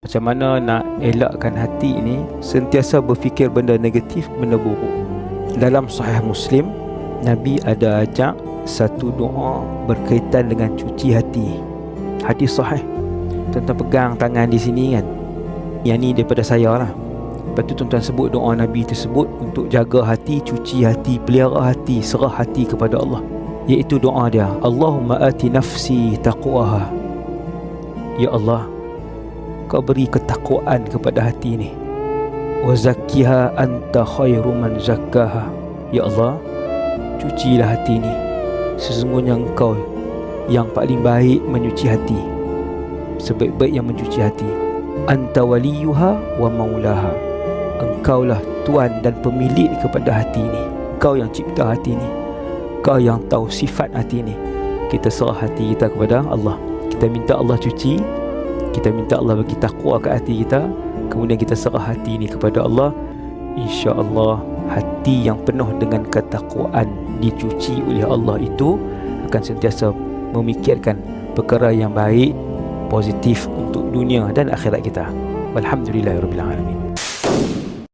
Macam mana nak elakkan hati ini sentiasa berfikir benda negatif, benda buruk. Dalam Sahih Muslim, Nabi ada ajak satu doa berkaitan dengan cuci hati. Hadis sahih. Tuan-tuan pegang tangan di sini kan. Yang ni daripada saya lah. Lepas tu tuan-tuan sebut doa Nabi tersebut untuk jaga hati, cuci hati, pelihara hati, serah hati kepada Allah. Iaitu doa dia, Allahumma ati nafsi taqwaha. Ya Allah, Kau beri ketakwaan kepada hati ni. Wa zakkiha anta khairu man zakkaha. Ya Allah, cucilah hati ni. Sesungguhnya Engkau yang paling baik menyuci hati, sebaik-baik yang mencuci hati. Anta waliyuha wa maulaha. Engkaulah tuan dan pemilik kepada hati ni. Kau yang cipta hati ni. Kau yang tahu sifat hati ni. Kita serah hati kita kepada Allah. Kita minta Allah cuci. Kita minta Allah bagi takwa ke hati kita. Kemudian kita serah hati ini kepada Allah. InsyaAllah hati yang penuh dengan ketakwaan dicuci oleh Allah itu akan sentiasa memikirkan perkara yang baik, positif untuk dunia dan akhirat kita. Walhamdulillahirabbil alamin.